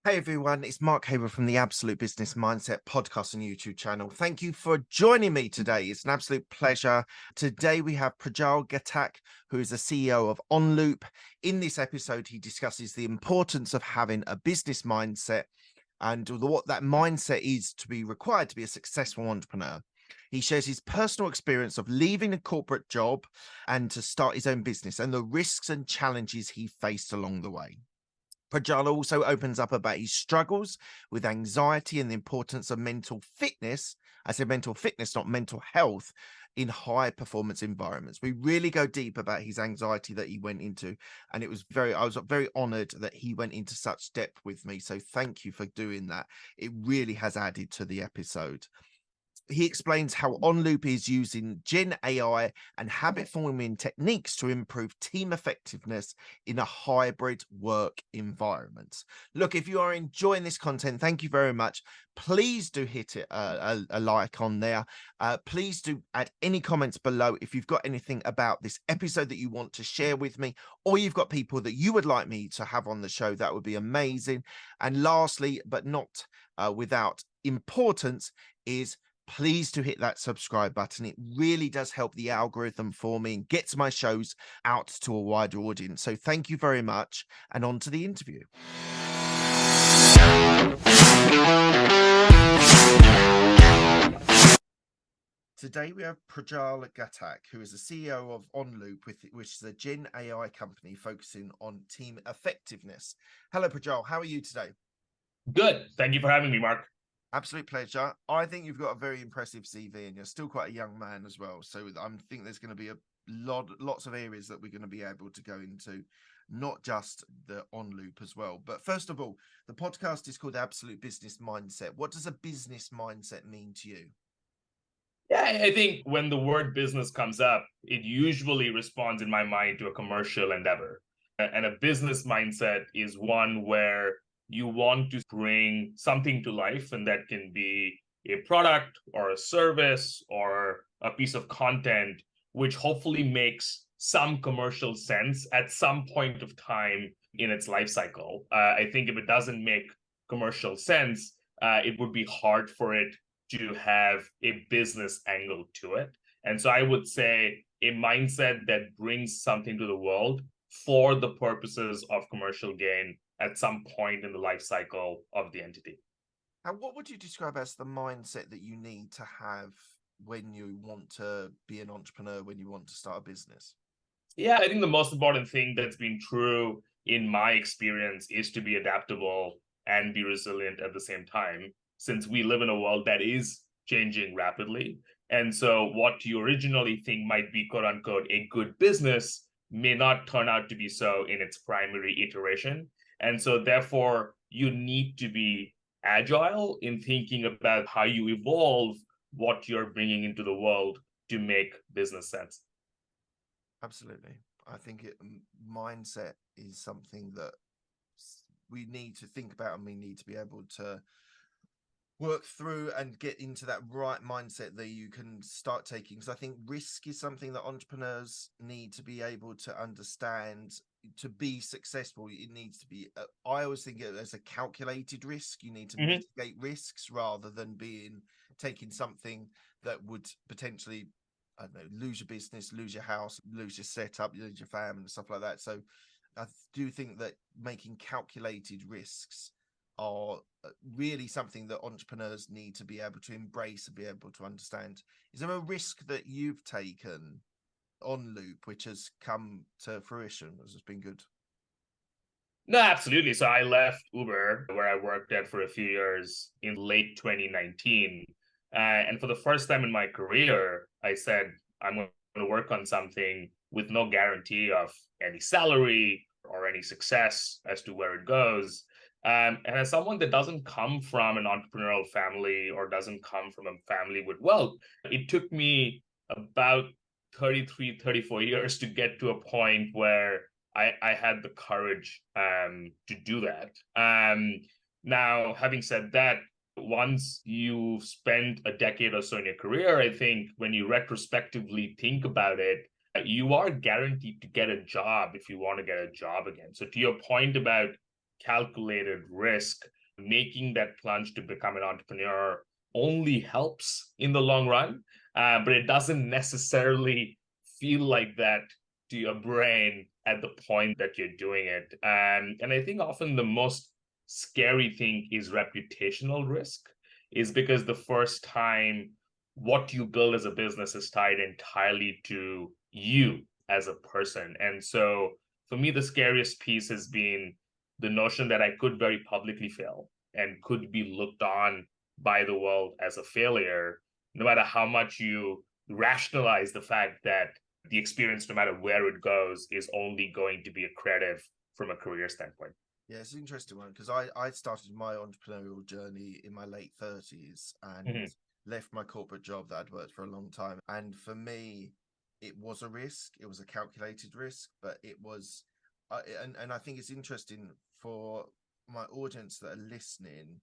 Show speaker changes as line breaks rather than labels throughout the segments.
Hey everyone, it's Mark Haber from the Absolute Business Mindset podcast and YouTube channel. Thank you for joining me today. It's an absolute pleasure. Today we have Prajal Gatak, who is the CEO of OnLoop. In this episode, he discusses the importance of having a business mindset and what that mindset is to be required to be a successful entrepreneur. He shares his personal experience of leaving a corporate job and to start his own business and the risks and challenges he faced along the way. Prajal also opens up about his struggles with anxiety and the importance of mental fitness. I said mental fitness, not mental health, in high performance environments. We really go deep about his anxiety that he went into. And I was very honored that he went into such depth with me. So thank you for doing that. It really has added to the episode. He explains how OnLoop is using Gen AI and habit forming techniques to improve team effectiveness in a hybrid work environment. Look, if you are enjoying this content, thank you very much. Please do hit it a like on there. Please do add any comments below if you've got anything about this episode that you want to share with me, or you've got people that you would like me to have on the show. That would be amazing. And lastly, but not without importance, is please do hit that subscribe button. It really does help the algorithm for me and gets my shows out to a wider audience. So thank you very much. And on to the interview. Today we have Prajal Gatak, who is the CEO of OnLoop, which is a Gen AI company focusing on team effectiveness. Hello, Prajal. How are you today?
Good. Thank you for having me, Mark.
Absolute pleasure. I think you've got a very impressive CV and you're still quite a young man as well. So I think there's going to be lots of areas that we're going to be able to go into, not just the OnLoop as well. But first of all, the podcast is called Absolute Business Mindset. What does a business mindset mean to you?
Yeah, I think when the word business comes up, it usually responds in my mind to a commercial endeavor. And a business mindset is one where you want to bring something to life, and that can be a product or a service or a piece of content, which hopefully makes some commercial sense at some point of time in its life cycle. I think if it doesn't make commercial sense, it would be hard for it to have a business angle to it. And so I would say a mindset that brings something to the world for the purposes of commercial gain at some point in the life cycle of the entity.
And what would you describe as the mindset that you need to have when you want to be an entrepreneur, when you want to start a business?
Yeah, I think the most important thing that's been true in my experience is to be adaptable and be resilient at the same time, since we live in a world that is changing rapidly. And so what you originally think might be quote unquote a good business may not turn out to be so in its primary iteration. And so therefore you need to be agile in thinking about how you evolve what you're bringing into the world to make business sense.
Absolutely. I think mindset is something that we need to think about, and we need to be able to work through and get into that right mindset that you can start taking. Because I think risk is something that entrepreneurs need to be able to understand. To be successful, it needs to be, I always think it as a calculated risk. You need to mitigate risks rather than taking something that would potentially, I don't know, lose your business, lose your house, lose your setup, lose your family and stuff like that. So I do think that making calculated risks are really something that entrepreneurs need to be able to embrace and be able to understand. Is there a risk that you've taken on Loop which has come to fruition, which has been good?
No, absolutely. So I left Uber, where I worked at for a few years, in late 2019. And for the first time in my career, I said, I'm going to work on something with no guarantee of any salary or any success as to where it goes. And as someone that doesn't come from an entrepreneurial family or doesn't come from a family with wealth, it took me about 33, 34 years to get to a point where I had the courage to do that. Now, having said that, once you've spent a decade or so in your career, I think when you retrospectively think about it, you are guaranteed to get a job if you want to get a job again. So to your point about calculated risk, making that plunge to become an entrepreneur only helps in the long run, but it doesn't necessarily feel like that to your brain at the point that you're doing it. And I think often the most scary thing is reputational risk, is because the first time what you build as a business is tied entirely to you as a person. And so for me, the scariest piece has been the notion that I could very publicly fail and could be looked on by the world as a failure, no matter how much you rationalize the fact that the experience, no matter where it goes, is only going to be accretive from a career standpoint.
Yeah, it's an interesting one because I started my entrepreneurial journey in my late 30s and left my corporate job that I'd worked for a long time. And for me, it was a risk. It was a calculated risk, but it was, and I think it's interesting for my audience that are listening,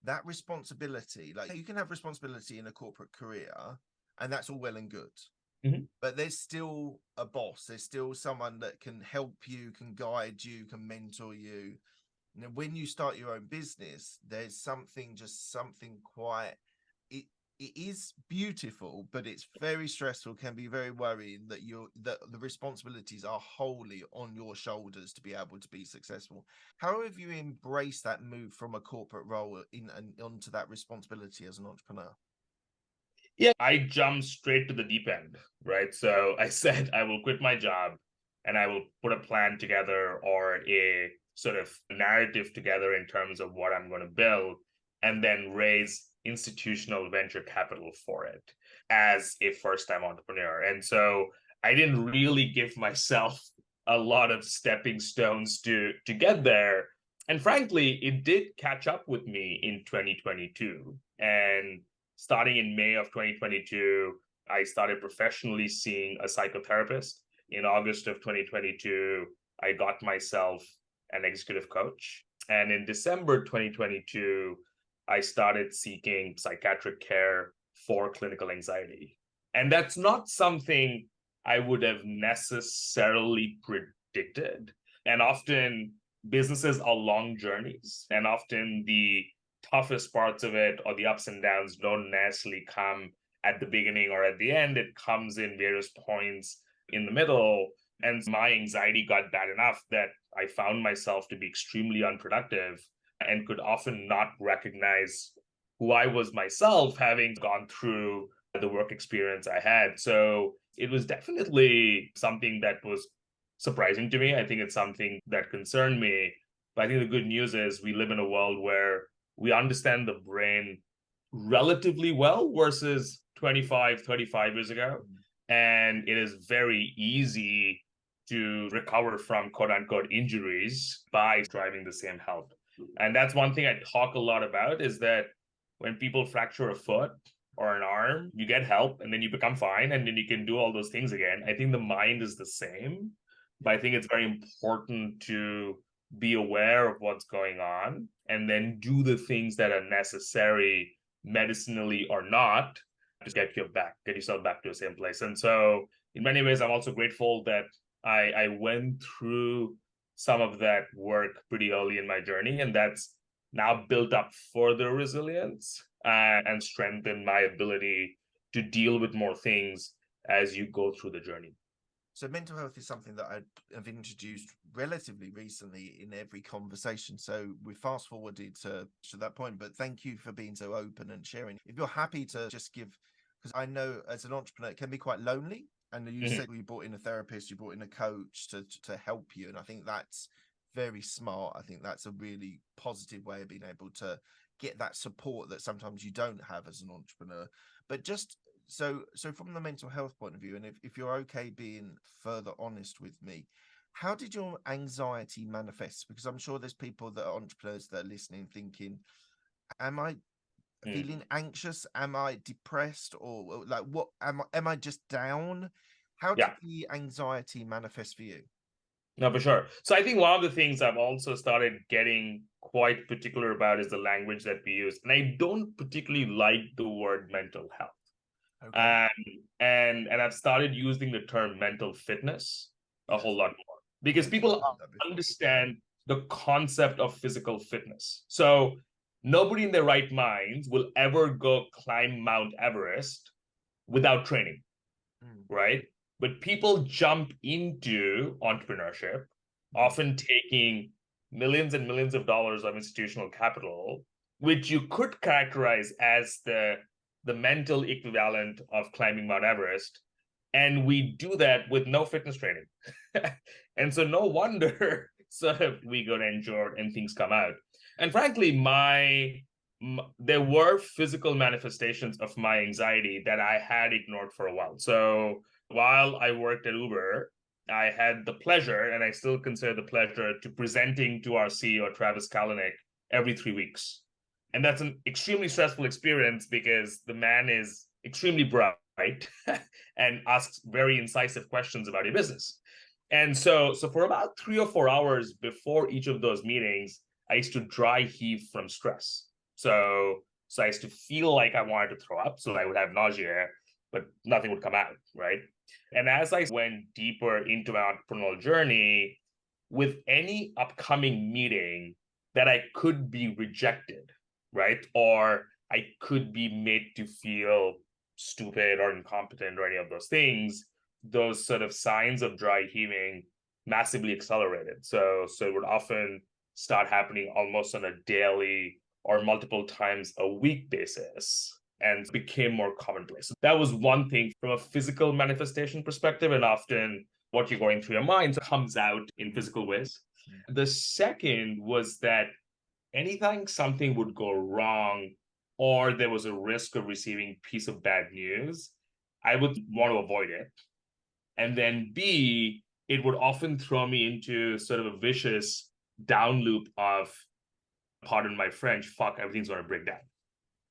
that responsibility, like you can have responsibility in a corporate career, and that's all well and good. But there's still a boss. There's still someone that can help you, can guide you, can mentor you. Now, when you start your own business, there's something quite. It is beautiful, but it's very stressful. Can be very worrying that the responsibilities are wholly on your shoulders to be able to be successful. How have you embraced that move from a corporate role in and onto that responsibility as an entrepreneur?
Yeah, I jumped straight to the deep end, right? So I said I will quit my job and I will put a plan together or a sort of narrative together in terms of what I'm going to build, and then raise institutional venture capital for it as a first-time entrepreneur. And so I didn't really give myself a lot of stepping stones to get there. And frankly, it did catch up with me in 2022. And starting in May of 2022, I started professionally seeing a psychotherapist. In August of 2022, I got myself an executive coach. And in December 2022, I started seeking psychiatric care for clinical anxiety. And that's not something I would have necessarily predicted. And often businesses are long journeys, and often the toughest parts of it or the ups and downs don't necessarily come at the beginning or at the end. It comes in various points in the middle. And my anxiety got bad enough that I found myself to be extremely unproductive and could often not recognize who I was myself, having gone through the work experience I had. So it was definitely something that was surprising to me. I think it's something that concerned me. But I think the good news is we live in a world where we understand the brain relatively well versus 25, 35 years ago. And it is very easy to recover from quote unquote injuries by driving the same help. And that's one thing I talk a lot about, is that when people fracture a foot or an arm, you get help and then you become fine and then you can do all those things again. I think the mind is the same, but I think it's very important to be aware of what's going on and then do the things that are necessary, medicinally or not, to get yourself back to the same place. And so in many ways, I'm also grateful that I went through some of that work pretty early in my journey, and that's now built up further resilience and strengthened my ability to deal with more things as you go through the journey.
So mental health is something that I have introduced relatively recently in every conversation. So we fast forwarded to that point, but thank you for being so open and sharing. If you're happy to just give, because I know as an entrepreneur, it can be quite lonely. And you said you brought in a therapist, you brought in a coach to help you. And I think that's very smart. I think that's a really positive way of being able to get that support that sometimes you don't have as an entrepreneur. But just so from the mental health point of view, and if you're okay being further honest with me, how did your anxiety manifest? Because I'm sure there's people that are entrepreneurs that are listening thinking, am I feeling anxious? Am I depressed? Or like, what am I just down? How did the anxiety manifest for you?
No, for sure. So I think one of the things I've also started getting quite particular about is the language that we use. And I don't particularly like the word mental health. Okay. And I've started using the term mental fitness a whole lot more, because people understand the concept of physical fitness. So nobody in their right minds will ever go climb Mount Everest without training, right? But people jump into entrepreneurship, often taking millions and millions of dollars of institutional capital, which you could characterize as the mental equivalent of climbing Mount Everest. And we do that with no fitness training. And so no wonder sort of we got injured and things come out. And frankly, there were physical manifestations of my anxiety that I had ignored for a while. So while I worked at Uber, I had the pleasure, and I still consider the pleasure, to presenting to our CEO, Travis Kalanick, every 3 weeks. And that's an extremely stressful experience because the man is extremely bright and asks very incisive questions about your business. And so for about 3 or 4 hours before each of those meetings, I used to dry heave from stress. So I used to feel like I wanted to throw up. So I would have nausea, but nothing would come out, right? And as I went deeper into my entrepreneurial journey, with any upcoming meeting that I could be rejected, right? Or I could be made to feel stupid or incompetent or any of those things, those sort of signs of dry heaving massively accelerated. So it would often start happening almost on a daily or multiple times a week basis and became more commonplace. So that was one thing from a physical manifestation perspective, and often what you're going through your mind comes out in physical ways. The second was that anytime something would go wrong or there was a risk of receiving a piece of bad news, I would want to avoid it. And then B, it would often throw me into sort of a vicious down loop of, pardon my French, fuck, everything's going to break down.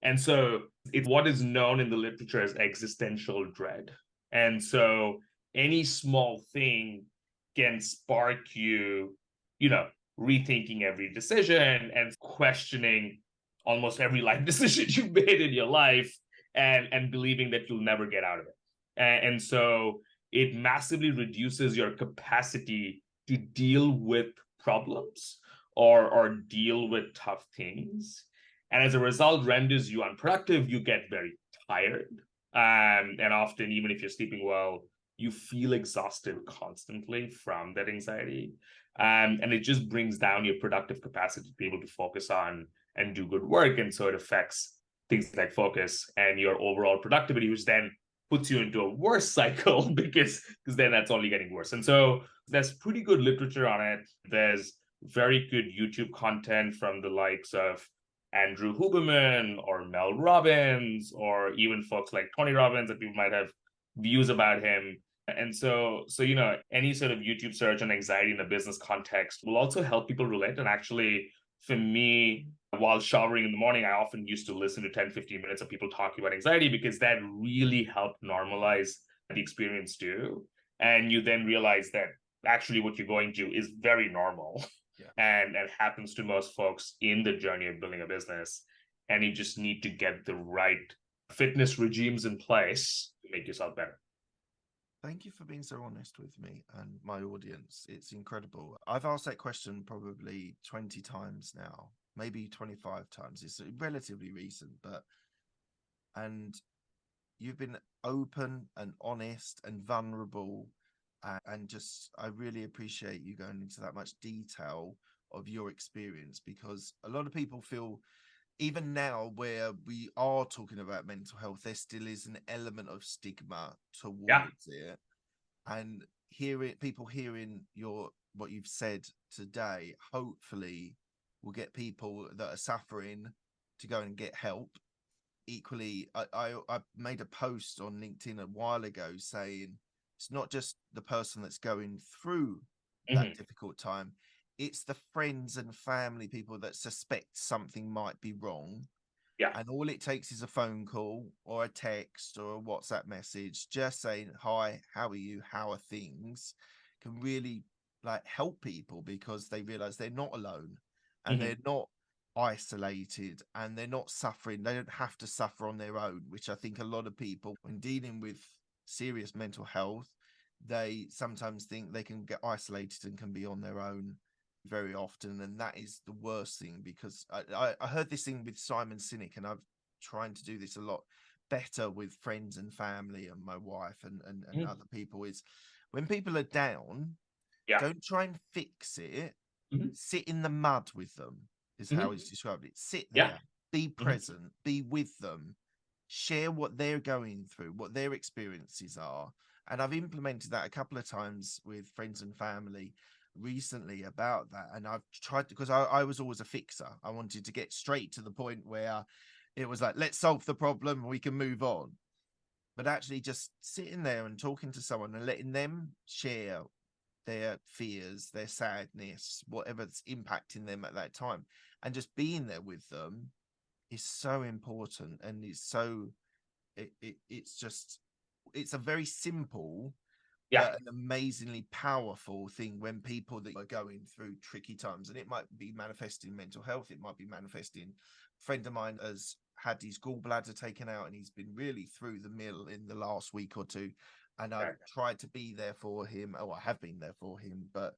And so it's what is known in the literature as existential dread. And so any small thing can spark you, rethinking every decision and questioning almost every life decision you've made in your life, and believing that you'll never get out of it. And so it massively reduces your capacity to deal with problems or deal with tough things. And as a result, renders you unproductive. You get very tired. And often, even if you're sleeping well, you feel exhausted constantly from that anxiety. And it just brings down your productive capacity to be able to focus on and do good work. And so it affects things like focus and your overall productivity, which then puts you into a worse cycle because then that's only getting worse. And so there's pretty good literature on it. There's very good YouTube content from the likes of Andrew Huberman or Mel Robbins, or even folks like Tony Robbins that people might have views about him. And so any sort of YouTube search on anxiety in a business context will also help people relate. And actually, for me, while showering in the morning, I often used to listen to 10-15 minutes of people talking about anxiety because that really helped normalize the experience too. And you then realize that actually what you're going through is very normal. And happens to most folks in the journey of building a business. And you just need to get the right fitness regimes in place to make yourself better.
Thank you for being so honest with me and my audience. It's incredible. I've asked that question probably 20 times now, maybe 25 times. It's relatively recent, and you've been open and honest and vulnerable. And just, I really appreciate you going into that much detail of your experience, because a lot of people feel, even now where we are talking about mental health, there still is an element of stigma towards it. And people hearing what you've said today, hopefully will get people that are suffering to go and get help. Equally, I made a post on LinkedIn a while ago saying it's not just the person that's going through that difficult time, it's the friends and family, people that suspect something might be wrong. And all it takes is a phone call or a text or a WhatsApp message just saying, hi, how are you, how are things, can really help people, because they realize they're not alone and they're not isolated and they're not suffering. They don't have to suffer on their own, which I think a lot of people, when dealing with serious mental health, they sometimes think they can get isolated and can be on their own. very often, and that is the worst thing, because I heard this thing with Simon Sinek, and I've trying to do this a lot better with friends and family and my wife and
Mhm.
other people, is when people are down,
Yeah.
don't try and fix it.
Mhm.
Sit in the mud with them, is how
Mhm.
he's described it. Sit
Yeah.
there, be
Mhm.
present, be with them, share what they're going through, what their experiences are. And I've implemented that a couple of times with friends and family recently about that. And I've tried to, because I was always a fixer. I wanted to get straight to the point where it was like, let's solve the problem and we can move on. But actually just sitting there and talking to someone and letting them share their fears, their sadness, whatever's impacting them at that time, and just being there with them is so important. And it's so it's just, it's a very simple
Yeah.
but an amazingly powerful thing when people that are going through tricky times. And it might be manifesting mental health, it might be manifesting. A friend of mine has had his gallbladder taken out and he's been really through the mill in the last week or two, and I've
Right.
tried to be there for him. Oh, I have been there for him. But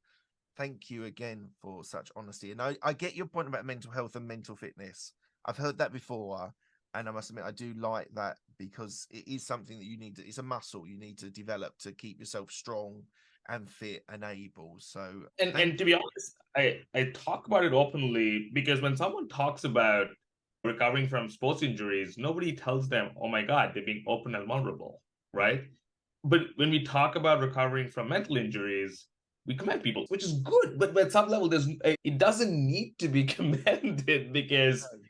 thank you again for such honesty. And I get your point about mental health and mental fitness. I've heard that before. And I must admit, I do like that, because it is something that you need to, it's a muscle you need to develop to keep yourself strong and fit and able. So
And
thank
to be honest, I talk about it openly because when someone talks about recovering from sports injuries, nobody tells them, oh my God, they're being open and vulnerable,
you.
right? But when we talk about recovering from mental injuries, we commend people, which is good. But at some level, it doesn't need to be commended, because
No.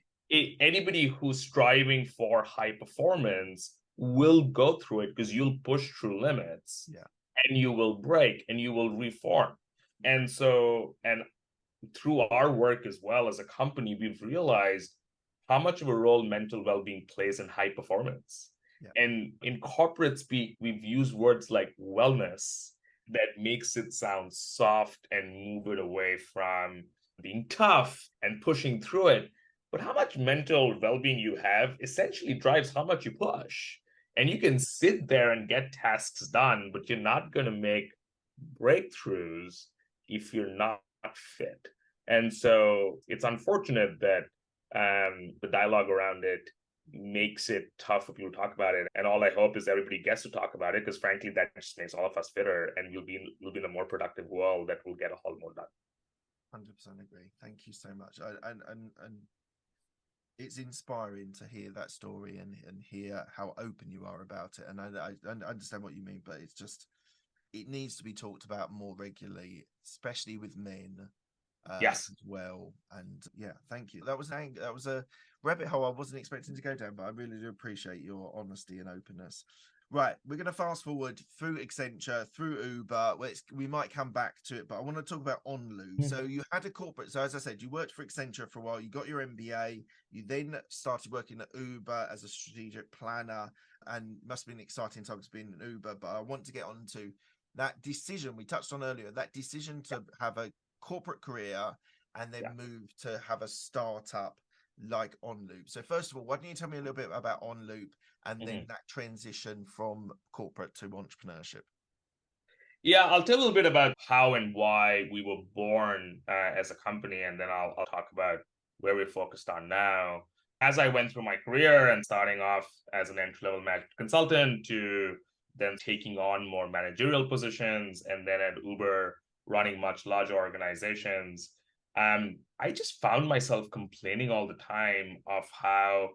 anybody who's striving for high performance will go through it, because you'll push through limits
Yeah.
and you will break and you will reform. And so, and through our work as well as a company, we've realized how much of a role mental well-being plays in high performance.
Yeah.
And in corporate speak, we've used words like wellness that makes it sound soft and move it away from being tough and pushing through it. But how much mental well-being you have essentially drives how much you push. And you can sit there and get tasks done, but you're not going to make breakthroughs if you're not fit. And so it's unfortunate that the dialogue around it makes it tough for people to talk about it. And all I hope is everybody gets to talk about it, because frankly, that just makes all of us fitter, and we'll be in a more productive world that will get a whole more done.
100% agree. Thank you so much. And it's inspiring to hear that story and hear how open you are about it. And I understand what you mean, but it's just, it needs to be talked about more regularly, especially with men
Yes.
as well. And yeah, thank you. That was a rabbit hole I wasn't expecting to go down, but I really do appreciate your honesty and openness. Right, we're going to fast forward through Accenture, through Uber. We might come back to it, but I want to talk about OnLoop. So you had a corporate. So as I said, you worked for Accenture for a while. You got your MBA. You then started working at Uber as a strategic planner, and must have been exciting times being an Uber. But I want to get on to that decision we touched on earlier. That decision to have a corporate career and then
Yeah.
move to have a startup like OnLoop. So first of all, why don't you tell me a little bit about OnLoop and then that transition from corporate to entrepreneurship?
Yeah, I'll tell a little bit about how and why we were born as a company, and then I'll talk about where we're focused on now. As I went through my career and starting off as an entry-level management consultant to then taking on more managerial positions, and then at Uber running much larger organizations, I just found myself complaining all the time of how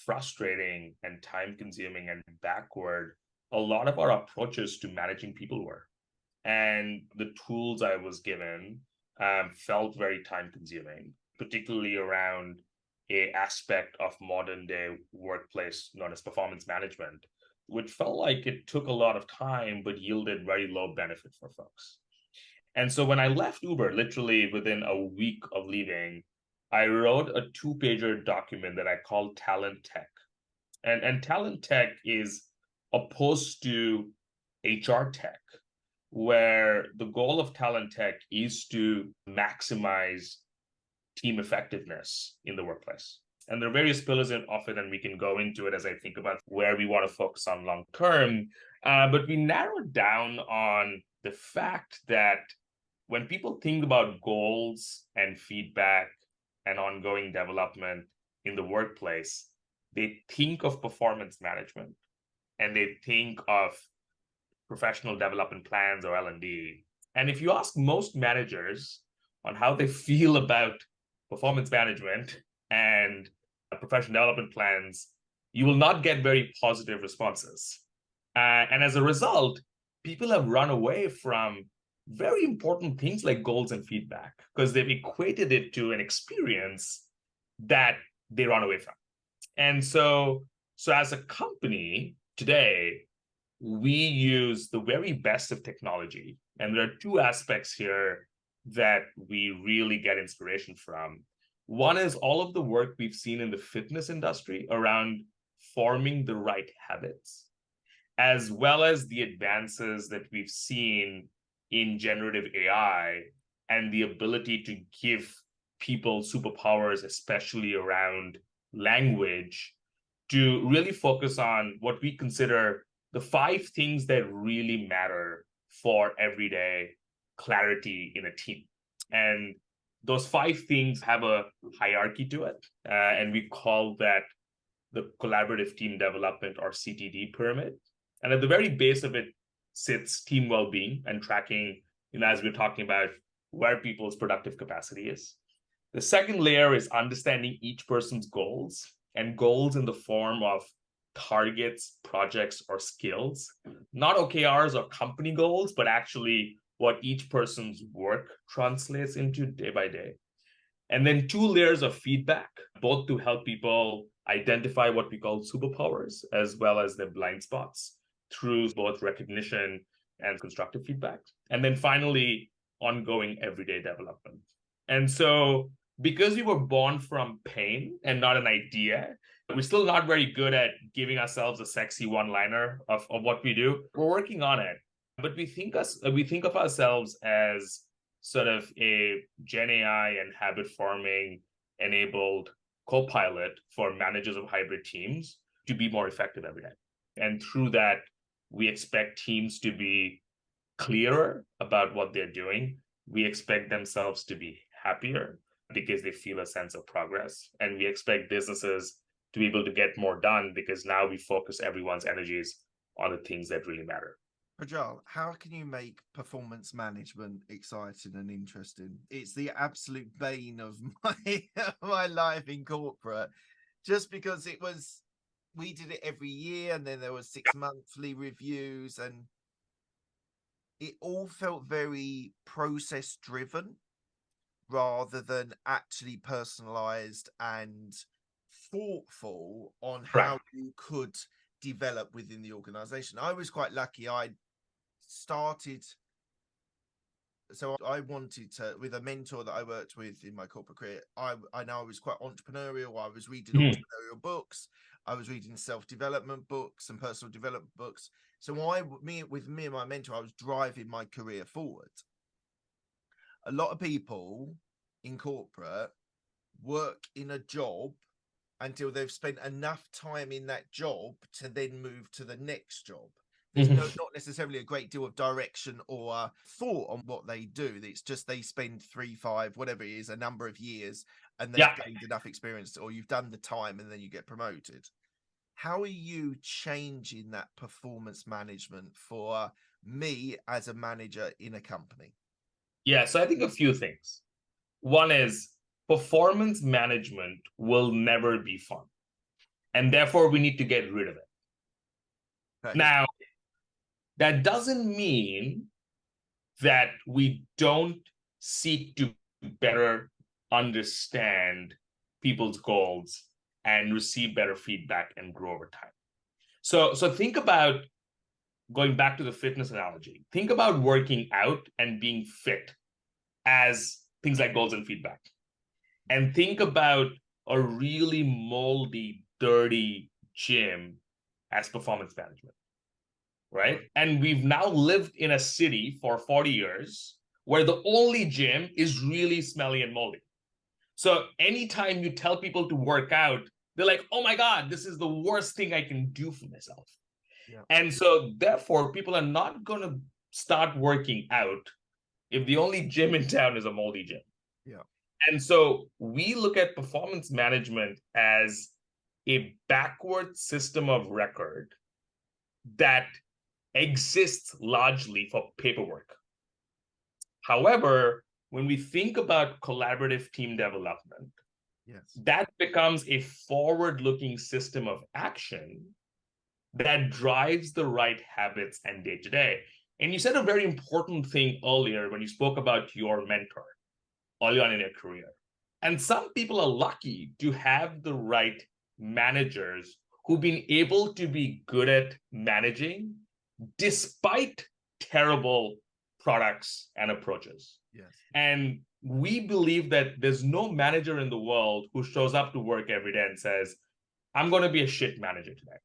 frustrating and time-consuming and backward a lot of our approaches to managing people were. And the tools I was given felt very time consuming, particularly around a aspect of modern day workplace known as performance management, which felt like it took a lot of time but yielded very low benefit for folks. And so when I left Uber, literally within a week of leaving, I wrote a 2-pager document that I called Talent Tech. And Talent Tech is opposed to HR tech, where the goal of talent tech is to maximize team effectiveness in the workplace. And there are various pillars of it, and we can go into it as I think about where we want to focus on long term. But we narrowed down on the fact that when people think about goals and feedback and ongoing development in the workplace, they think of performance management and they think of professional development plans or L&D. And if you ask most managers on how they feel about performance management and professional development plans, you will not get very positive responses. And as a result, people have run away from very important things like goals and feedback because they've equated it to an experience that they run away from. And so as a company today, we use the very best of technology. And there are two aspects here that we really get inspiration from. One is all of the work we've seen in the fitness industry around forming the right habits, as well as the advances that we've seen in generative AI and the ability to give people superpowers, especially around language, to really focus on what we consider the 5 things that really matter for everyday clarity in a team. And those 5 things have a hierarchy to it. And we call that the collaborative team development or CTD pyramid. And at the very base of it sits team well-being and tracking, as we're talking about where people's productive capacity is. The second layer is understanding each person's goals, and goals in the form of targets, projects, or skills, not OKRs or company goals, but actually what each person's work translates into day by day. And then 2 layers of feedback, both to help people identify what we call superpowers, as well as their blind spots through both recognition and constructive feedback. And then finally, ongoing everyday development. And so because we were born from pain and not an idea, we're still not very good at giving ourselves a sexy one-liner of what we do. We're working on it. But we think of ourselves as sort of a Gen AI and habit forming enabled co-pilot for managers of hybrid teams to be more effective every day. And through that, we expect teams to be clearer about what they're doing. We expect themselves to be happier because they feel a sense of progress. And we expect businesses to be able to get more done because now we focus everyone's energies on the things that really matter.
Prajal, how can you make performance management exciting and interesting? It's the absolute bane of my life in corporate, just because we did it every year, and then there was 6 monthly reviews, and it all felt very process driven rather than actually personalized and thoughtful on how you could develop within the organization. I was quite lucky. I wanted to, with a mentor that I worked with in my corporate career, I know I was quite entrepreneurial. I was reading entrepreneurial books. I was reading self-development books and personal development books. So with me and my mentor, I was driving my career forward. A lot of people in corporate work in a job until they've spent enough time in that job to then move to the next job. There's not necessarily a great deal of direction or thought on what they do. It's just they spend 3, 5, whatever it is, a number of years, and they've gained enough experience, or you've done the time and then you get promoted. How are you changing that performance management for me as a manager in a company?
Yeah, so I think a few things. One is performance management will never be fun, and therefore we need to get rid of it. Okay. Now, that doesn't mean that we don't seek to better understand people's goals and receive better feedback and grow over time. So think about, going back to the fitness analogy, think about working out and being fit as things like goals and feedback. And think about a really moldy, dirty gym as performance management, right? And we've now lived in a city for 40 years where the only gym is really smelly and moldy. So anytime you tell people to work out, they're like, oh my God, this is the worst thing I can do for myself. Yeah. And so therefore, people are not going to start working out if the only gym in town is a moldy gym?
Yeah.
And so we look at performance management as a backward system of record that exists largely for paperwork. However, when we think about collaborative team development,
Yes.
that becomes a forward-looking system of action that drives the right habits and day to day. And you said a very important thing earlier when you spoke about your mentor early on in your career. And some people are lucky to have the right managers who've been able to be good at managing despite terrible products and approaches.
Yes.
And we believe that there's no manager in the world who shows up to work every day and says, I'm going to be a shit manager today.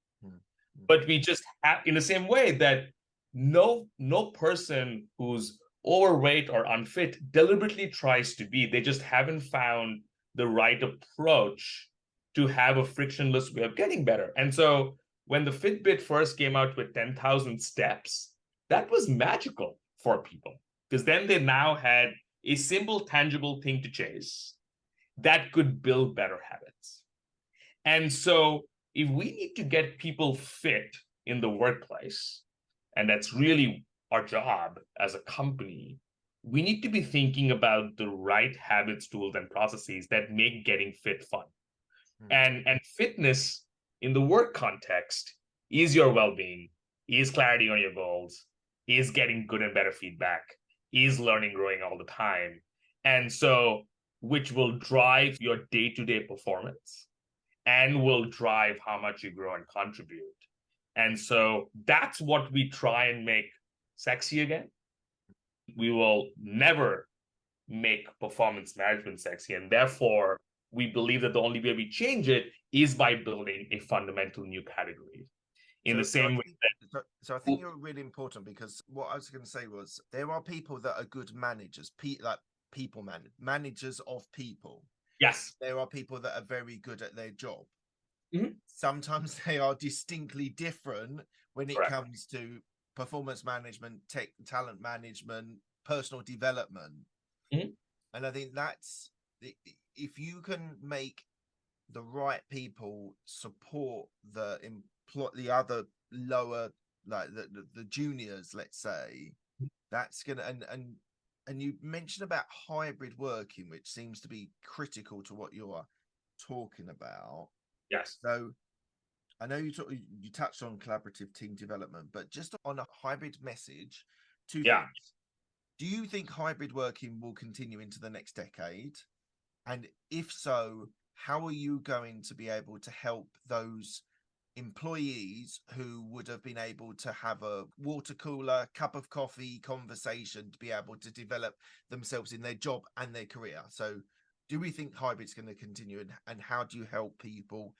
But we just have, in the same way that no person who's overweight or unfit deliberately tries to be. They just haven't found the right approach to have a frictionless way of getting better. And so when the Fitbit first came out with 10,000 steps, that was magical for people because then they now had a simple, tangible thing to chase that could build better habits. And so if we need to get people fit in the workplace, and that's really our job as a company, we need to be thinking about the right habits, tools, and processes that make getting fit fun. And fitness in the work context is your well-being, is clarity on your goals, is getting good and better feedback, is learning, growing all the time. And so, which will drive your day-to-day performance and will drive how much you grow and contribute. And so that's what we try and make sexy again. We will never make performance management sexy. And therefore, we believe that the only way we change it is by building a fundamental new category. In the same way that...
So I think you're really important because what I was going to say was there are people that are good managers, like people managers of people.
Yes.
There are people that are very good at their job.
Mm-hmm.
Sometimes they are distinctly different when it
Correct.
comes to performance management, talent management, personal development.
Mm-hmm.
And I think that's if you can make the right people support the other lower, like the juniors, let's say, that's gonna and you mentioned about hybrid working, which seems to be critical to what you are talking about.
Yes.
So I know you touched on collaborative team development, but just on a hybrid message, two things. Do you think hybrid working will continue into the next decade? And if so, how are you going to be able to help those employees who would have been able to have a water cooler, cup of coffee conversation to be able to develop themselves in their job and their career? So do we think hybrid's going to continue, and how do you help people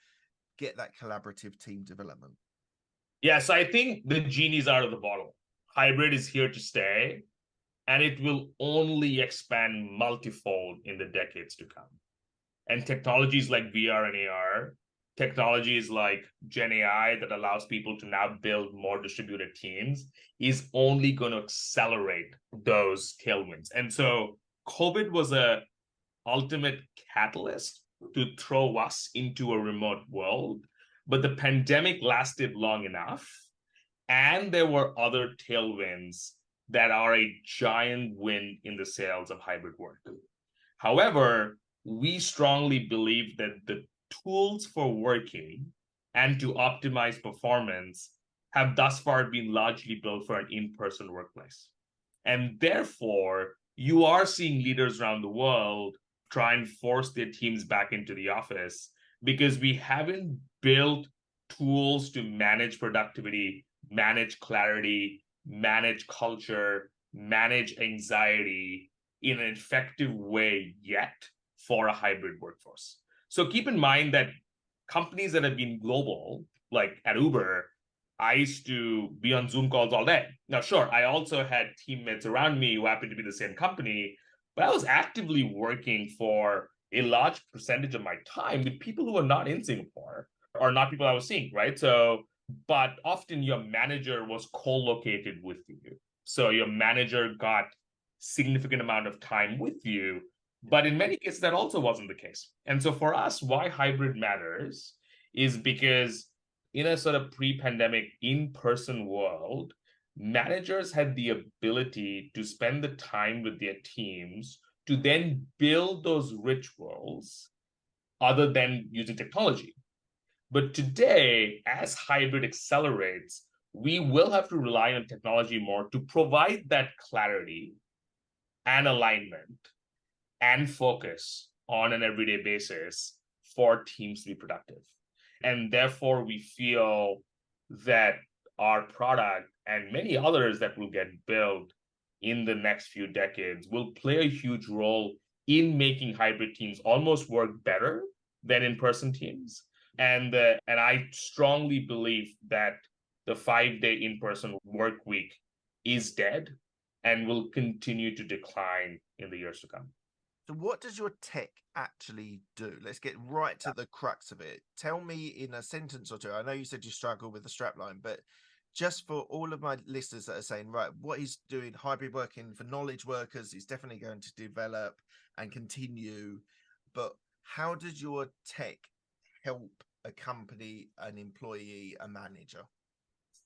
get that collaborative team development?
Yes, I think the genie's out of the bottle. Hybrid is here to stay, and it will only expand multifold in the decades to come. And technologies like VR and AR, technologies like Gen AI that allows people to now build more distributed teams is only going to accelerate those tailwinds. And so COVID was a ultimate catalyst to throw us into a remote world, but the pandemic lasted long enough, and there were other tailwinds that are a giant win in the sails of hybrid work. However, we strongly believe that the tools for working and to optimize performance have thus far been largely built for an in-person workplace. And therefore, you are seeing leaders around the world try and force their teams back into the office because we haven't built tools to manage productivity, manage clarity, manage culture, manage anxiety in an effective way yet for a hybrid workforce. So keep in mind that companies that have been global, like at Uber, I used to be on Zoom calls all day. Now, sure, I also had teammates around me who happened to be the same company, but I was actively working for a large percentage of my time with people who were not in Singapore or not people I was seeing, right? So, but often your manager was co-located with you. So your manager got significant amount of time with you. But in many cases, that also wasn't the case. And so for us, why hybrid matters is because in a sort of pre-pandemic in-person world, managers had the ability to spend the time with their teams to then build those rituals other than using technology. But today, as hybrid accelerates, we will have to rely on technology more to provide that clarity and alignment and focus on an everyday basis for teams to be productive. And therefore, we feel that our product and many others that will get built in the next few decades will play a huge role in making hybrid teams almost work better than in-person teams. And I strongly believe that the 5-day in-person work week is dead and will continue to decline in the years to come.
So what does your tech actually do? Let's get right to the crux of it. Tell me in a sentence or two. I know you said you struggle with the strapline, but just for all of my listeners that are saying, right, what he's doing, hybrid working for knowledge workers, is definitely going to develop and continue. But how does your tech help a company, an employee, a manager?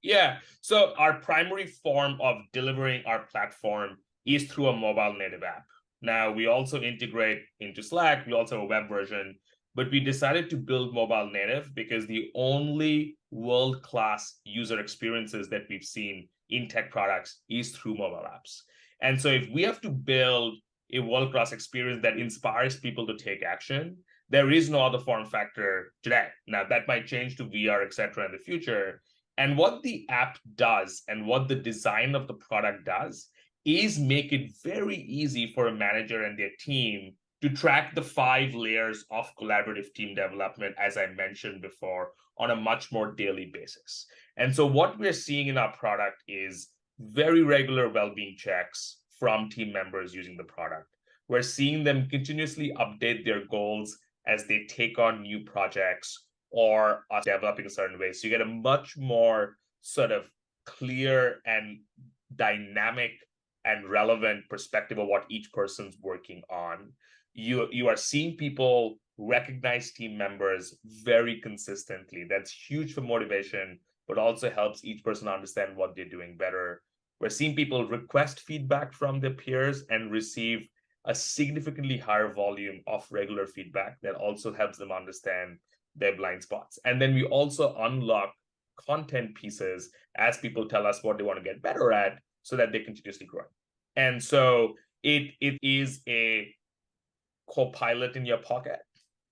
Yeah. So our primary form of delivering our platform is through a mobile native app. Now, we also integrate into Slack. We also have a web version, but we decided to build mobile native because the only world-class user experiences that we've seen in tech products is through mobile apps. And so if we have to build a world-class experience that inspires people to take action, there is no other form factor today. Now, that might change to VR, et cetera, in the future. And what the app does and what the design of the product does is make it very easy for a manager and their team to track the 5 layers of collaborative team development, as I mentioned before, on a much more daily basis. And so what we're seeing in our product is very regular well-being checks from team members using the product. We're seeing them continuously update their goals as they take on new projects or are developing a certain way. So you get a much more sort of clear and dynamic and relevant perspective of what each person's working on. You are seeing people recognize team members very consistently. That's huge for motivation, but also helps each person understand what they're doing better. We're seeing people request feedback from their peers and receive a significantly higher volume of regular feedback that also helps them understand their blind spots. And then we also unlock content pieces as people tell us what they want to get better at so that they continuously grow. And so it is a co-pilot in your pocket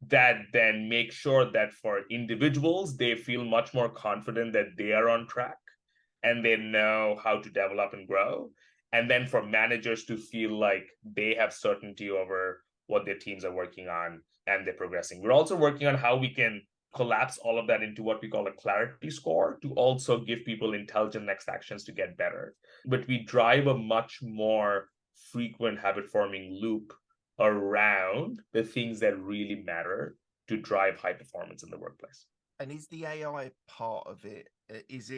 that then makes sure that for individuals, they feel much more confident that they are on track and they know how to develop and grow. And then for managers to feel like they have certainty over what their teams are working on and they're progressing. We're also working on how we can collapse all of that into what we call a clarity score to also give people intelligent next actions to get better. But we drive a much more frequent habit forming loop around the things that really matter to drive high performance in the workplace.
And is the AI part of it? Is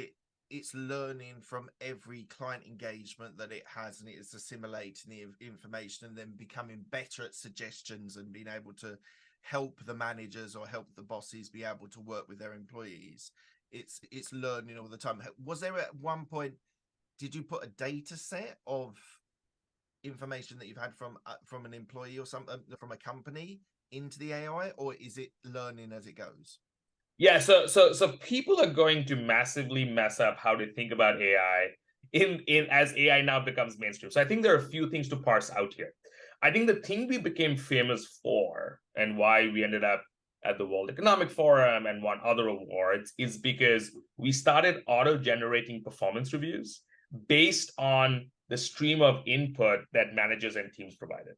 it's learning from every client engagement that it has, and it is assimilating the information and then becoming better at suggestions and being able to help the managers or help the bosses be able to work with their employees? It's learning all the time. Was there at one point, did you put a data set of information that you've had from an employee or something from a company into the AI, or is it learning as it goes?
Yeah, so people are going to massively mess up how they think about AI in as AI now becomes mainstream. So I think there are a few things to parse out here. I think the thing we became famous for and why we ended up at the World Economic Forum and won other awards is because we started auto-generating performance reviews based on the stream of input that managers and teams provided.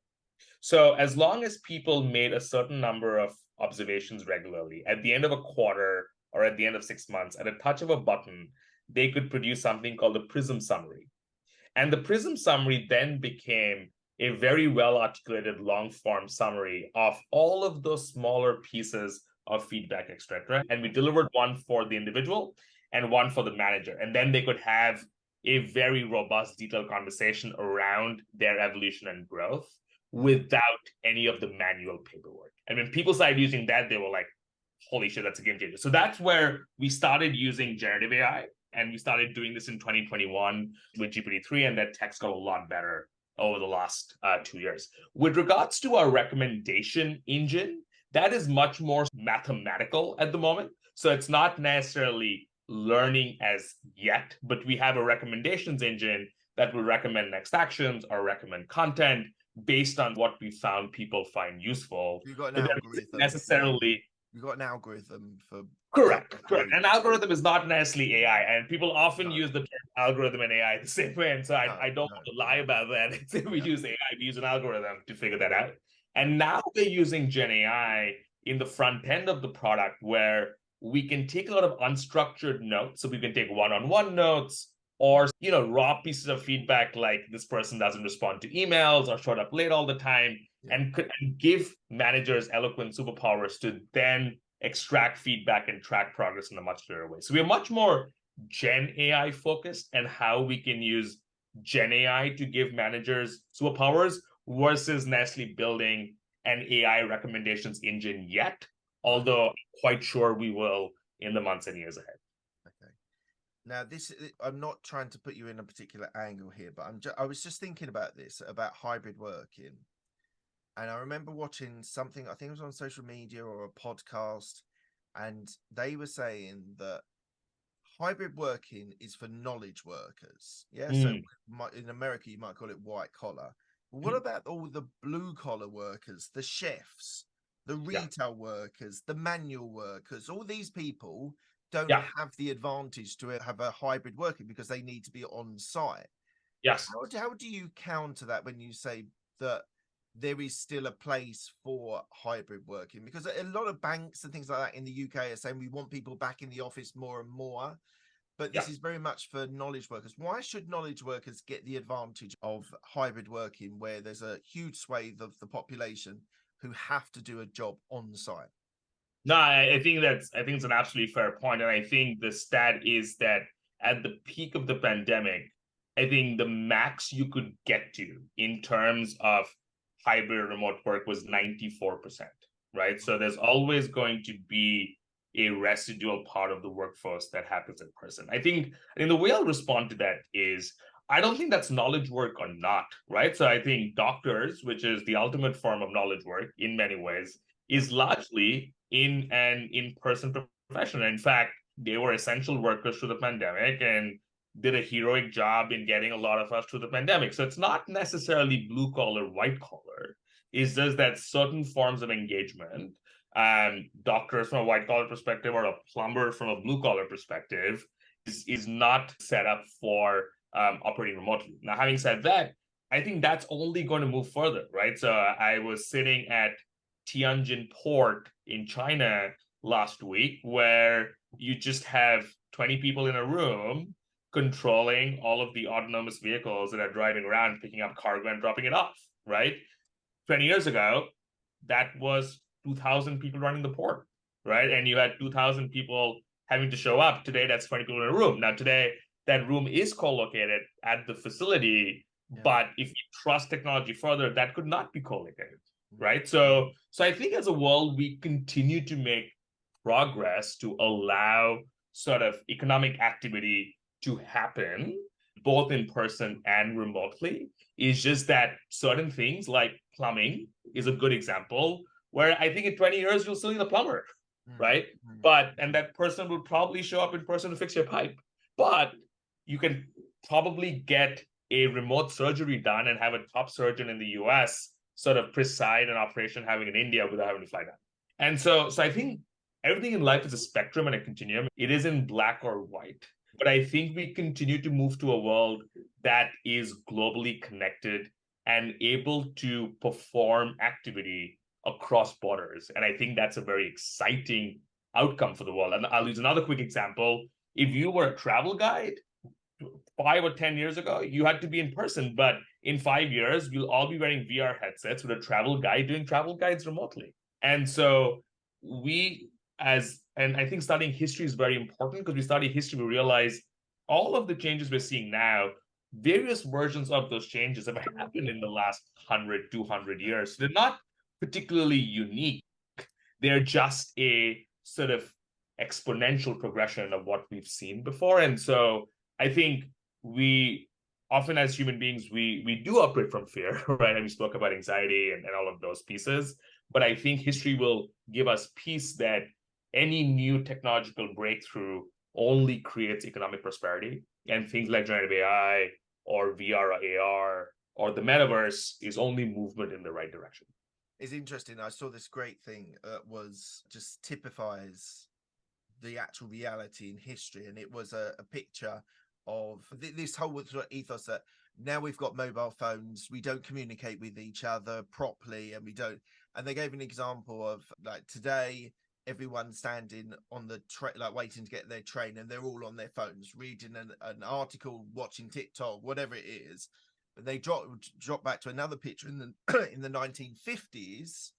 So as long as people made a certain number of observations regularly, at the end of a quarter or at the end of 6 months, at a touch of a button, they could produce something called the Prism summary. And the Prism summary then became a very well-articulated long-form summary of all of those smaller pieces of feedback, etc. And we delivered one for the individual and one for the manager. And then they could have a very robust, detailed conversation around their evolution and growth without any of the manual paperwork. And when people started using that, they were like, holy shit, that's a game changer. So that's where we started using generative AI. And we started doing this in 2021 with GPT-3, and that tech's got a lot better over the last 2 years. With regards to our recommendation engine, that is much more mathematical at the moment. So it's not necessarily learning as yet, but we have a recommendations engine that will recommend next actions or recommend content based on what we found people find useful.
You got an
But
algorithm.
necessarily.
You got an algorithm for
Correct. An algorithm is not necessarily AI, and people often
No.
use the term algorithm and AI the same way. And so I don't
No.
want to lie about that. We use AI, we use an algorithm to figure that out. And now we're using Gen AI in the front end of the product where we can take a lot of unstructured notes. So we can take one-on-one notes or raw pieces of feedback like this person doesn't respond to emails or showed up late all the time, and give managers eloquent superpowers to then extract feedback and track progress in a much clearer way. So we're much more Gen AI focused and how we can use Gen AI to give managers superpowers versus necessarily building an AI recommendations engine yet, although I'm quite sure we will in the months and years ahead.
Okay. Now, I'm not trying to put you in a particular angle here, but I was just thinking about this, about hybrid working. And I remember watching something, I think it was on social media or a podcast, and they were saying that hybrid working is for knowledge workers. Yeah. So in America, you might call it white collar. But what about all the blue collar workers, the chefs, the retail workers, the manual workers? All these people don't have the advantage to have a hybrid working because they need to be on site.
Yes.
How do you counter that when you say that there is still a place for hybrid working? Because a lot of banks and things like that in the UK are saying we want people back in the office more and more, but this is very much for knowledge workers. Why should knowledge workers get the advantage of hybrid working where there's a huge swathe of the population who have to do a job on site?
No, I think it's an absolutely fair point. And I think the stat is that at the peak of the pandemic, I think the max you could get to in terms of hybrid remote work was 94%, right? So there's always going to be a residual part of the workforce that happens in person. I think the way I'll respond to that is I don't think that's knowledge work or not, right? So I think doctors, which is the ultimate form of knowledge work in many ways, is largely in an in-person profession. In fact, they were essential workers through the pandemic and did a heroic job in getting a lot of us through the pandemic. So it's not necessarily blue collar, white collar. It's just that certain forms of engagement, doctors from a white collar perspective or a plumber from a blue collar perspective, is not set up for operating remotely. Now, having said that, I think that's only going to move further, right? So I was sitting at Tianjin port in China last week where you just have 20 people in a room controlling all of the autonomous vehicles that are driving around, picking up cargo and dropping it off, right? 20 years ago, that was 2,000 people running the port, right? And you had 2,000 people having to show up. Today, that's 20 people in a room. Now, today, that room is co-located at the facility, but if you trust technology further, that could not be co-located, right? So I think as a world, we continue to make progress to allow sort of economic activity to happen both in person and remotely. It's just that certain things like plumbing is a good example where I think in 20 years you'll still need a plumber, right? And that person will probably show up in person to fix your pipe, but you can probably get a remote surgery done and have a top surgeon in the US sort of preside an operation having in India without having to fly down. And so I think everything in life is a spectrum and a continuum. It isn't black or white. But I think we continue to move to a world that is globally connected and able to perform activity across borders. And I think that's a very exciting outcome for the world. And I'll use another quick example. If you were a travel guide 5 or 10 years ago, you had to be in person. But in 5 years, we'll all be wearing VR headsets with a travel guide doing travel guides remotely. And so and I think studying history is very important because we study history, we realize all of the changes we're seeing now, various versions of those changes have happened in the last 100, 200 years. They're not particularly unique. They're just a sort of exponential progression of what we've seen before. And so I think we often as human beings, we do operate from fear, right? And we spoke about anxiety and all of those pieces. But I think history will give us peace that any new technological breakthrough only creates economic prosperity. And things like generative AI or VR or AR or the metaverse is only movement in the right direction.
It's interesting. I saw this great thing that was just typifies the actual reality in history, and it was a picture of this whole sort of ethos that now we've got mobile phones, we don't communicate with each other properly, and we don't. And they gave an example of like today, everyone standing on the train, like waiting to get their train, and they're all on their phones, reading an article, watching TikTok, whatever it is. But they drop back to another picture in the in the 1950s,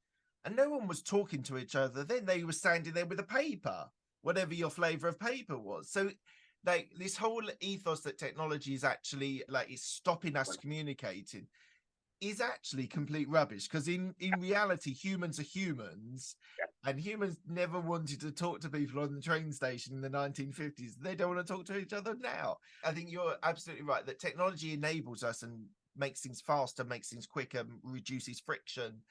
and no one was talking to each other. Then they were standing there with a paper, whatever your flavor of paper was. So like this whole ethos that technology is actually like is stopping us communicating is actually complete rubbish, because in reality humans are humans, and humans never wanted to talk to people on the train station in the 1950s. They don't want to talk to each other now. I think you're absolutely right that technology enables us and makes things faster, makes things quicker, reduces friction.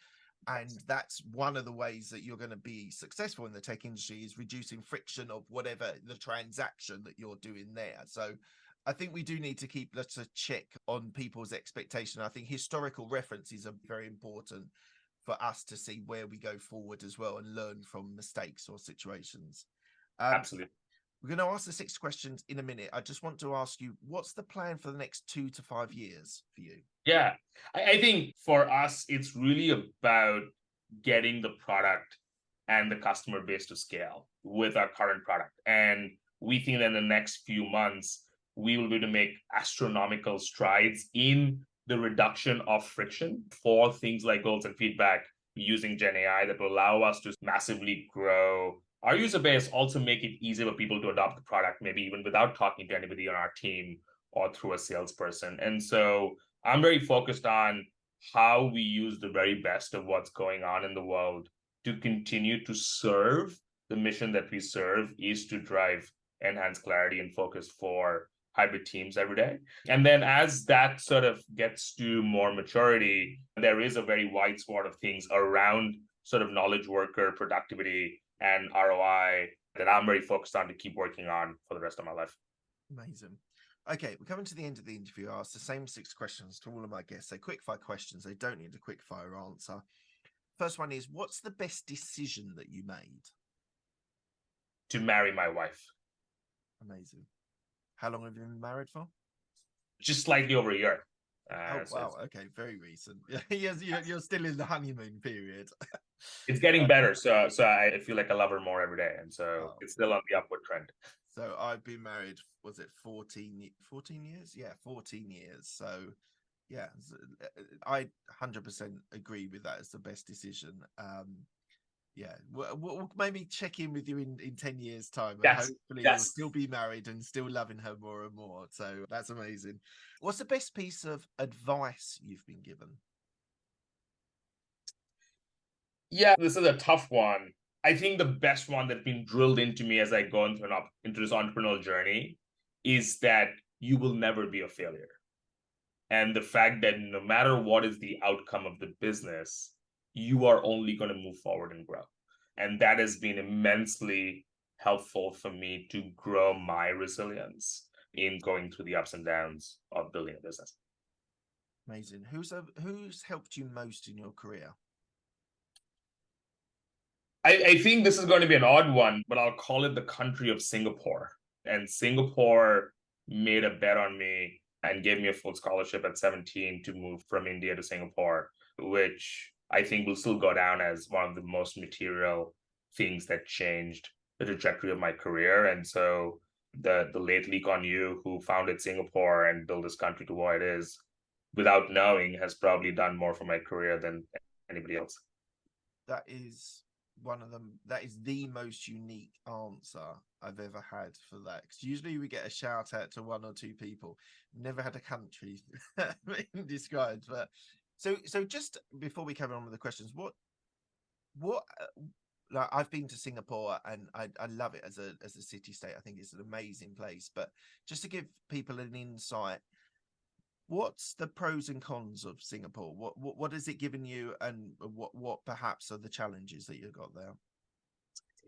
And that's one of the ways that you're going to be successful in the tech industry, is reducing friction of whatever the transaction that you're doing there. So I think we do need to keep a check on people's expectation. I think historical references are very important for us to see where we go forward as well, and learn from mistakes or situations.
Absolutely.
We're going to ask the 6 questions in a minute. I just want to ask you, what's the plan for the next 2 to 5 years for you?
Yeah, I think for us, it's really about getting the product and the customer base to scale with our current product. And we think that in the next few months, we will be able to make astronomical strides in the reduction of friction for things like goals and feedback using Gen AI that will allow us to massively grow our user base, also make it easier for people to adopt the product, maybe even without talking to anybody on our team or through a salesperson. And so I'm very focused on how we use the very best of what's going on in the world to continue to serve the mission that we serve, is to drive enhanced clarity and focus for hybrid teams every day. And then as that sort of gets to more maturity, there is a very wide swath of things around sort of knowledge worker productivity and ROI that I'm very focused on to keep working on for the rest of my life.
Amazing. Okay, we're coming to the end of the interview. I ask the same 6 questions to all of my guests. They're quick fire questions. They don't need a quick fire answer. First one is, what's the best decision that you made?
To marry my wife.
Amazing. How long have you been married for?
Just slightly over a year.
Oh, wow. Okay, very recent. Yes, you're still in the honeymoon period.
It's getting better. So I feel like I love her more every day. And so it's still on the upward trend.
So I've been married, was it 14 years? Yeah, 14 years. So yeah, I 100% agree with that as the best decision. Yeah, we'll maybe check in with you in 10 years' time, and hopefully you'll still be married and still loving her more and more. So that's amazing. What's the best piece of advice you've been given?
Yeah, this is a tough one. I think the best one that's been drilled into me as I go into this entrepreneurial journey is that you will never be a failure. And the fact that no matter what is the outcome of the business, you are only going to move forward and grow. And that has been immensely helpful for me to grow my resilience in going through the ups and downs of building a business.
Amazing. Who's helped you most in your career?
I think this is going to be an odd one, but I'll call it the country of Singapore. And Singapore made a bet on me and gave me a full scholarship at 17 to move from India to Singapore, which I think will still go down as one of the most material things that changed the trajectory of my career. And so the late Lee Kuan Yew, who founded Singapore and built this country to what it is, without knowing, has probably done more for my career than anybody else.
That is one of them. That is the most unique answer I've ever had for that. Because usually we get a shout out to one or two people. Never had a country being described. But so just before we carry on with the questions, what like I've been to Singapore and I love it as a city state. I think it's an amazing place. But just to give people an insight, what's the pros and cons of Singapore? What has it given you, and what perhaps are the challenges that you've got there?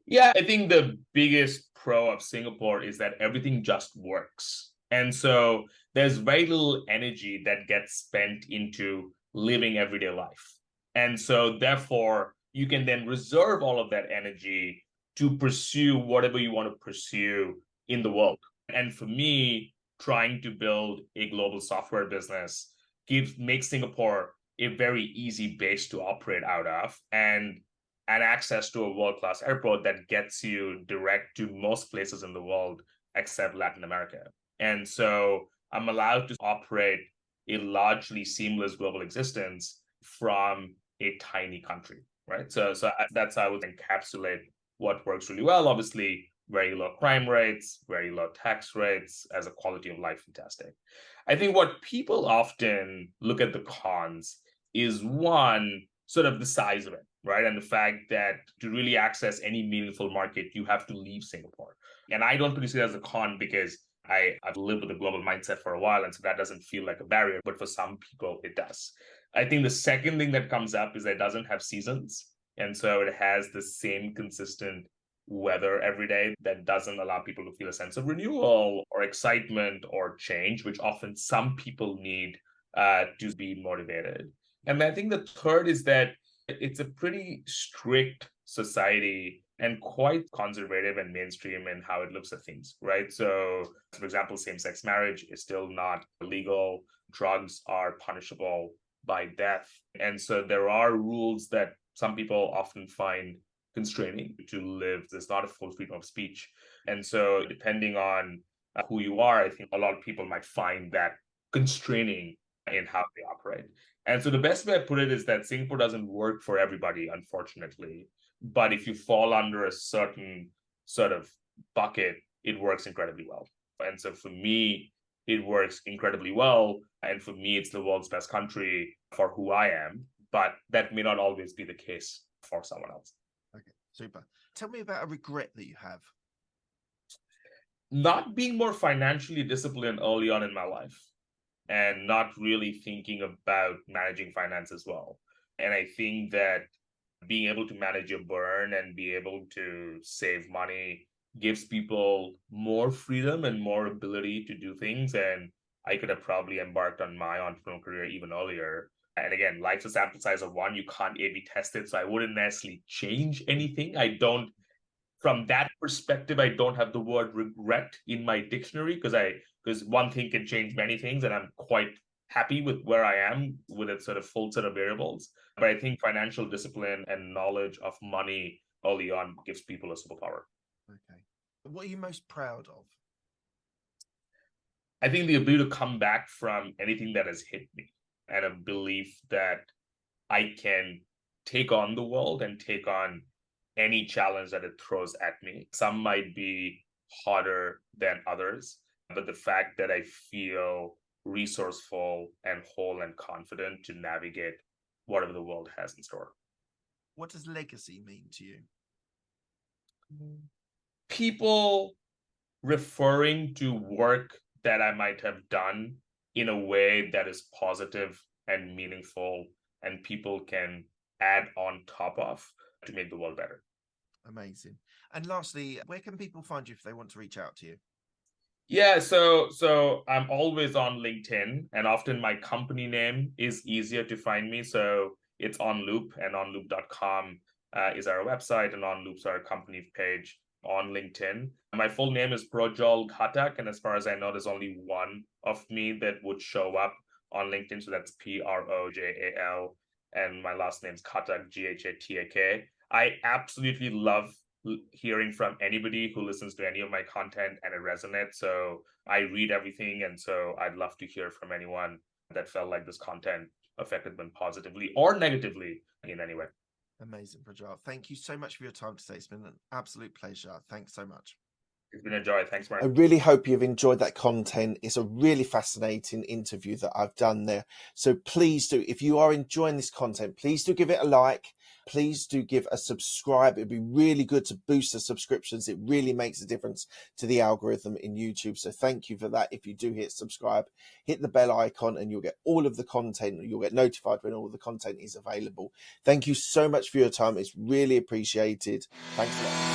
Yeah, I think the biggest pro of Singapore is that everything just works. And so there's very little energy that gets spent into living everyday life. And so therefore, you can then reserve all of that energy to pursue whatever you want to pursue in the world. And for me, trying to build a global software business makes Singapore a very easy base to operate out of. And access to a world-class airport that gets you direct to most places in the world except Latin America. And so I'm allowed to operate a largely seamless global existence from a tiny country, right? That's how I would encapsulate what works really well. Obviously, very low crime rates, very low tax rates, as a quality of life fantastic. I think what people often look at the cons is one, sort of the size of it, right? And the fact that to really access any meaningful market, you have to leave Singapore. And I don't really see it as a con because I've lived with a global mindset for a while. And so that doesn't feel like a barrier. But for some people, it does. I think the second thing that comes up is that it doesn't have seasons. And so it has the same consistent weather every day that doesn't allow people to feel a sense of renewal or excitement or change, which often some people need to be motivated. And I think the third is that it's a pretty strict society and quite conservative and mainstream in how it looks at things, right? So, for example, same-sex marriage is still not legal. Drugs are punishable by death. And so there are rules that some people often find constraining to live. There's not a full freedom of speech. And so depending on who you are, I think a lot of people might find that constraining in how they operate. And so the best way I put it is that Singapore doesn't work for everybody, unfortunately. But if you fall under a certain sort of bucket, it works incredibly well. And so for me, it works incredibly well. And for me, it's the world's best country for who I am. But that may not always be the case for someone else.
Okay, super. Tell me about a regret that you have.
Not being more financially disciplined early on in my life and not really thinking about managing finance as well. And I think that being able to manage your burn and be able to save money gives people more freedom and more ability to do things. And I could have probably embarked on my entrepreneurial career even earlier. And again, life's a sample size of one. You can't A/B test it. So I wouldn't necessarily change anything. From that perspective, I don't have the word regret in my dictionary because one thing can change many things, and I'm quite happy with where I am with a sort of full set of variables. But I think financial discipline and knowledge of money early on gives people a superpower.
Okay. What are you most proud of?
I think the ability to come back from anything that has hit me and a belief that I can take on the world and take on any challenge that it throws at me. Some might be harder than others, but the fact that I feel resourceful and whole and confident to navigate whatever the world has in store.
What does legacy mean to you?
People referring to work that I might have done in a way that is positive and meaningful and people can add on top of to make the world better.
Amazing. And lastly, where can people find you if they want to reach out to you?
Yeah, so I'm always on LinkedIn, and often my company name is easier to find me. So it's OnLoop, and onloop.com is our website, and OnLoop's our company page on LinkedIn. My full name is Prajal Gatak, and as far as I know, there's only one of me that would show up on LinkedIn. So that's Projal, and my last name is Gatak, Ghatak. I absolutely love hearing from anybody who listens to any of my content and it resonates. So I read everything. And so I'd love to hear from anyone that felt like this content affected them positively or negatively in any way.
Amazing, Prajal. Thank you so much for your time today. It's been an absolute pleasure. Thanks so much.
It's been a joy. Thanks,
I
Mark.
really hope you've enjoyed that content. It's a really fascinating interview that I've done there. So please do, if you are enjoying this content, please do give it a like. Please do give a subscribe. It'd be really good to boost the subscriptions. It really makes a difference to the algorithm in YouTube. So thank you for that. If you do hit subscribe, hit the bell icon and you'll get all of the content. You'll get notified when all the content is available. Thank you so much for your time. It's really appreciated. Thanks a lot.